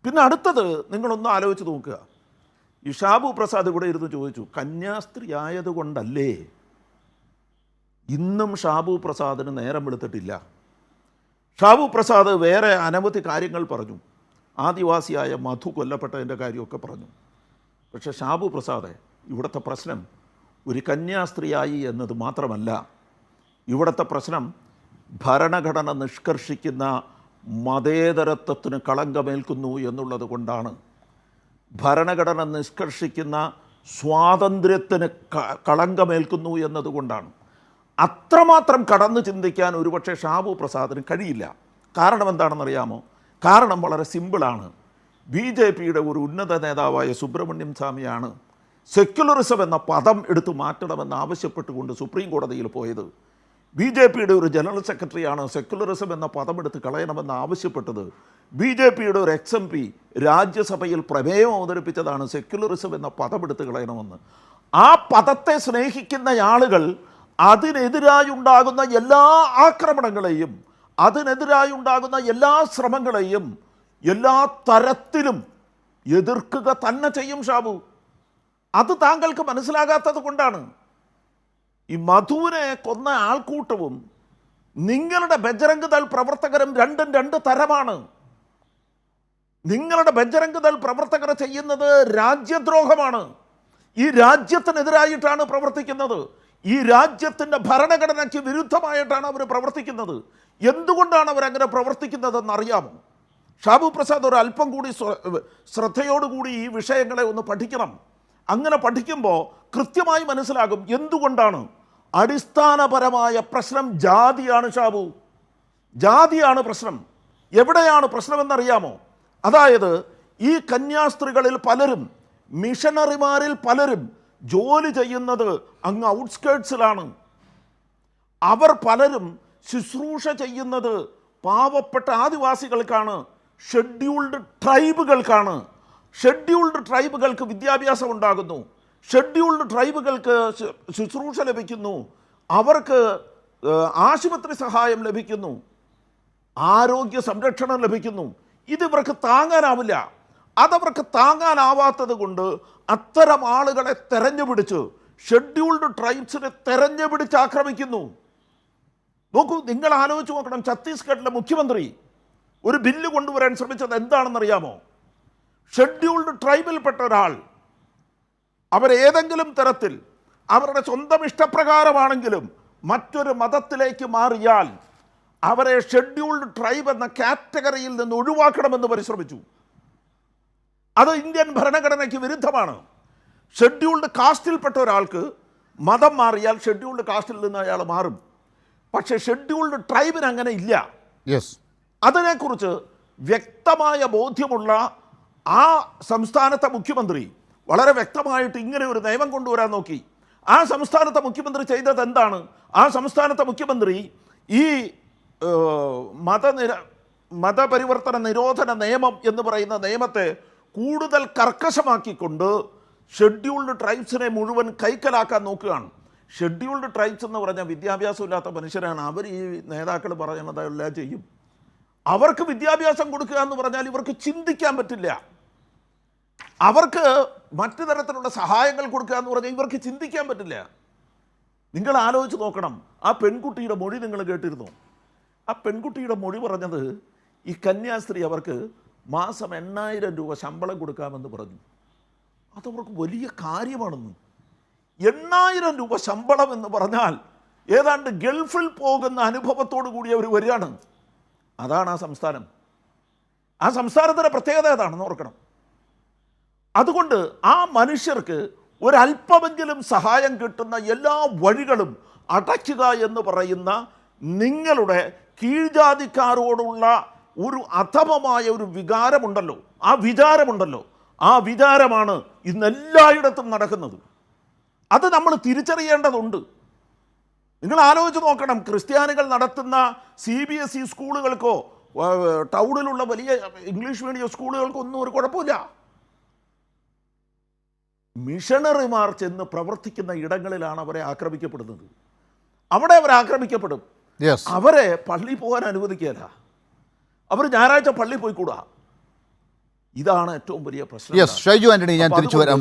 പിന്നെ അടുത്തത് നിങ്ങളൊന്ന് ആലോചിച്ച് നോക്കുക. ഈ ഷാബു പ്രസാദ് ഇവിടെ ഇരുന്ന് ചോദിച്ചു, കന്യാസ്ത്രീ ആയതുകൊണ്ടല്ലേ ഇന്നും ഷാബു പ്രസാദിന് നേരം വെളുത്തിട്ടില്ല? ഷാബു പ്രസാദ് വേറെ അനവധി കാര്യങ്ങൾ പറഞ്ഞു. ആദിവാസിയായ മധു കൊല്ലപ്പെട്ടതിൻ്റെ കാര്യമൊക്കെ പറഞ്ഞു. പക്ഷേ ഷാബു പ്രസാദ്, ഇവിടുത്തെ പ്രശ്നം ഒരു കന്യാസ്ത്രീയായി എന്നത് മാത്രമല്ല. ഇവിടുത്തെ പ്രശ്നം ഭരണഘടന നിഷ്കർഷിക്കുന്ന മതേതരത്വത്തിന് കളങ്കമേൽക്കുന്നു എന്നുള്ളത് കൊണ്ടാണ്. ഭരണഘടന നിഷ്കർഷിക്കുന്ന സ്വാതന്ത്ര്യത്തിന് കളങ്കമേൽക്കുന്നു എന്നതുകൊണ്ടാണ്. അത്രമാത്രം കടന്നു ചിന്തിക്കാൻ ഒരുപക്ഷെ ഷാബു പ്രസാദിന് കഴിയില്ല. കാരണം എന്താണെന്നറിയാമോ? കാരണം വളരെ സിമ്പിളാണ്. BJPയുടെ ഒരു ഉന്നത നേതാവായ സുബ്രഹ്മണ്യം സ്വാമിയാണ് സെക്യുലറിസം എന്ന പദം എടുത്തു മാറ്റണമെന്ന് ആവശ്യപ്പെട്ടുകൊണ്ട് സുപ്രീം കോടതിയിൽ പോയത്. BJPയുടെ ഒരു ജനറൽ സെക്രട്ടറിയാണ് സെക്യുലറിസം എന്ന പദം എടുത്ത് കളയണമെന്ന് ആവശ്യപ്പെട്ടത്. BJPയുടെ ഒരു XMP രാജ്യസഭയിൽ പ്രമേയം അവതരിപ്പിച്ചതാണ് സെക്യുലറിസം എന്ന പദം എടുത്ത് കളയണമെന്ന്. ആ പദത്തെ സ്നേഹിക്കുന്ന ആളുകൾ അതിനെതിരായുണ്ടാകുന്ന എല്ലാ ആക്രമണങ്ങളെയും, അതിനെതിരായുണ്ടാകുന്ന എല്ലാ ശ്രമങ്ങളെയും എല്ലാ തരത്തിലും എതിർക്കുക തന്നെ ചെയ്യും ഷാബു. അത് താങ്കൾക്ക് മനസ്സിലാകാത്തത് കൊണ്ടാണ്. ഈ മധുവിനെ കൊന്ന ആൾക്കൂട്ടവും നിങ്ങളുടെ ബജ്രംഗ് ദൾ പ്രവർത്തകരും രണ്ടും രണ്ട് തരമാണ്. നിങ്ങളുടെ ബജ്രംഗ് ദൾ പ്രവർത്തകർ ചെയ്യുന്നത് രാജ്യദ്രോഹമാണ്. ഈ രാജ്യത്തിനെതിരായിട്ടാണ് പ്രവർത്തിക്കുന്നത്. ഈ രാജ്യത്തിൻ്റെ ഭരണഘടനയ്ക്ക് വിരുദ്ധമായിട്ടാണ് അവർ പ്രവർത്തിക്കുന്നത്. എന്തുകൊണ്ടാണ് അവരങ്ങനെ പ്രവർത്തിക്കുന്നതെന്നറിയാമോ? ഷാബു പ്രസാദ് ഒരു അല്പം കൂടി ശ്രദ്ധയോടുകൂടി ഈ വിഷയങ്ങളെ ഒന്ന് പഠിക്കണം. അങ്ങനെ പഠിക്കുമ്പോൾ കൃത്യമായി മനസ്സിലാകും എന്തുകൊണ്ടാണ്. അടിസ്ഥാനപരമായ പ്രശ്നം ജാതിയാണ് ഷാബു. ജാതിയാണ് പ്രശ്നം. എവിടെയാണ് പ്രശ്നമെന്നറിയാമോ? അതായത് ഈ കന്യാസ്ത്രീകളിൽ പലരും, മിഷണറിമാരിൽ പലരും ജോലി ചെയ്യുന്നത് അങ്ങ് ഔട്ട്സ്കേർട്സിലാണ്. അവർ പലരും ശുശ്രൂഷ ചെയ്യുന്നത് പാവപ്പെട്ട ആദിവാസികൾക്കാണ്, ഷെഡ്യൂൾഡ് ട്രൈബുകൾക്കാണ്. ഷെഡ്യൂൾഡ് ട്രൈബുകൾക്ക് വിദ്യാഭ്യാസം ഉണ്ടാകുന്നു, ഷെഡ്യൂൾഡ് ട്രൈബുകൾക്ക് ശുശ്രൂഷ ലഭിക്കുന്നു, അവർക്ക് ആശുപത്രി സഹായം ലഭിക്കുന്നു, ആരോഗ്യ സംരക്ഷണം ലഭിക്കുന്നു. ഇതിവർക്ക് താങ്ങാനാവില്ല. അതവർക്ക് താങ്ങാനാവാത്തത് കൊണ്ട് അത്തരം ആളുകളെ തെരഞ്ഞുപിടിച്ച്, ഷെഡ്യൂൾഡ് ട്രൈബ്സിനെ തെരഞ്ഞുപിടിച്ച് ആക്രമിക്കുന്നു. നോക്കൂ, നിങ്ങൾ ആലോചിച്ച് നോക്കണം. ഛത്തീസ്ഗഡിലെ മുഖ്യമന്ത്രി ഒരു ബില്ല് കൊണ്ടുവരാൻ ശ്രമിച്ചത് എന്താണെന്നറിയാമോ? ഷെഡ്യൂൾഡ് ട്രൈബിൽപ്പെട്ട ഒരാൾ അവരേതെങ്കിലും തരത്തിൽ അവരുടെ സ്വന്തം ഇഷ്ടപ്രകാരമാണെങ്കിലും മറ്റൊരു മതത്തിലേക്ക് മാറിയാൽ അവരെ ഷെഡ്യൂൾഡ് ട്രൈബ് എന്ന കാറ്റഗറിയിൽ നിന്ന് ഒഴിവാക്കണമെന്ന് പരിശ്രമിച്ചു. അത് ഇന്ത്യൻ ഭരണഘടനയ്ക്ക് വിരുദ്ധമാണ്. ഷെഡ്യൂൾഡ് കാസ്റ്റിൽപ്പെട്ട ഒരാൾക്ക് മതം മാറിയാൽ ഷെഡ്യൂൾഡ് കാസ്റ്റിൽ നിന്ന് അയാൾ മാറും. പക്ഷേ ഷെഡ്യൂൾഡ് ട്രൈബിന് അങ്ങനെ ഇല്ല. അതിനെക്കുറിച്ച് വ്യക്തമായ ബോധ്യമുള്ള ആ സംസ്ഥാനത്തെ മുഖ്യമന്ത്രി വളരെ വ്യക്തമായിട്ട് ഇങ്ങനെ ഒരു നിയമം കൊണ്ടുവരാൻ നോക്കി. ആ സംസ്ഥാനത്തെ മുഖ്യമന്ത്രി ചെയ്തത് എന്താണ്? ആ സംസ്ഥാനത്തെ മുഖ്യമന്ത്രി ഈ മതപരിവർത്തന നിരോധന നിയമം എന്ന് പറയുന്ന നിയമത്തെ കൂടുതൽ കർക്കശമാക്കിക്കൊണ്ട് ഷെഡ്യൂൾഡ് ട്രൈബ്സിനെ മുഴുവൻ കൈക്കലാക്കാൻ നോക്കുകയാണ്. ഷെഡ്യൂൾഡ് ട്രൈബ്സ് എന്ന് പറഞ്ഞാൽ വിദ്യാഭ്യാസമില്ലാത്ത മനുഷ്യരാണ്. അവർ ഈ നേതാക്കൾ പറയുന്നതെല്ലാം ചെയ്യും. അവർക്ക് വിദ്യാഭ്യാസം കൊടുക്കുക എന്ന് പറഞ്ഞാൽ ഇവർക്ക് ചിന്തിക്കാൻ പറ്റില്ല. അവർക്ക് മറ്റു തരത്തിലുള്ള സഹായങ്ങൾ കൊടുക്കുക എന്ന് പറഞ്ഞാൽ ഇവർക്ക് ചിന്തിക്കാൻ പറ്റില്ല. നിങ്ങൾ ആലോചിച്ച് നോക്കണം. ആ പെൺകുട്ടിയുടെ മൊഴി നിങ്ങൾ കേട്ടിരുന്നു? ആ പെൺകുട്ടിയുടെ മൊഴി പറഞ്ഞത് ഈ കന്യാസ്ത്രീ അവർക്ക് മാസം 8,000 രൂപ ശമ്പളം കൊടുക്കാമെന്ന് പറഞ്ഞു. അതവർക്ക് വലിയ കാര്യമാണെന്ന്. 8,000 രൂപ ശമ്പളം എന്ന് പറഞ്ഞാൽ ഏതാണ്ട് ഗൾഫിൽ പോകുന്ന അനുഭവത്തോടു കൂടി അവർ വരികയാണ്. അതാണ് ആ സംസ്ഥാനം. ആ സംസ്ഥാനത്തിൻ്റെ പ്രത്യേകത ഏതാണെന്ന് ഓർക്കണം. അതുകൊണ്ട് ആ മനുഷ്യർക്ക് ഒരല്പമെങ്കിലും സഹായം കിട്ടുന്ന എല്ലാ വഴികളും അടയ്ക്കുക എന്ന് പറയുന്ന നിങ്ങളുടെ കീഴ്ജാതിക്കാരോടുള്ള ഒരു അധമമായ ഒരു വികാരമുണ്ടല്ലോ, ആ വിചാരമാണ് ഇന്ന് എല്ലായിടത്തും നടക്കുന്നത്. അത് നമ്മൾ തിരിച്ചറിയേണ്ടതുണ്ട്. നിങ്ങൾ ആലോചിച്ച് നോക്കണം. ക്രിസ്ത്യാനികൾ നടത്തുന്ന CBSE സ്കൂളുകൾക്കോ ടൗണിലുള്ള വലിയ ഇംഗ്ലീഷ് മീഡിയം സ്കൂളുകൾക്കോ ഒന്നും ഒരു കുഴപ്പമില്ല. മിഷണറിമാർ ചെന്ന് പ്രവർത്തിക്കുന്ന ഇടങ്ങളിലാണ് അവരെ ആക്രമിക്കപ്പെടുന്നത്. അവിടെ അവർ ആക്രമിക്കപ്പെടും. അവരെ പള്ളി പോകാൻ അനുവദിക്കുകയില്ല. അവർ ഞായറാഴ്ച പള്ളി പോയിക്കൂടാ. ഇതാണ് ഏറ്റവും വലിയ പ്രശ്നം. യെസ്, ഷൈജു ആന്റണി, ഞാൻ അപ്പോൾ തിരിച്ചു വരാം.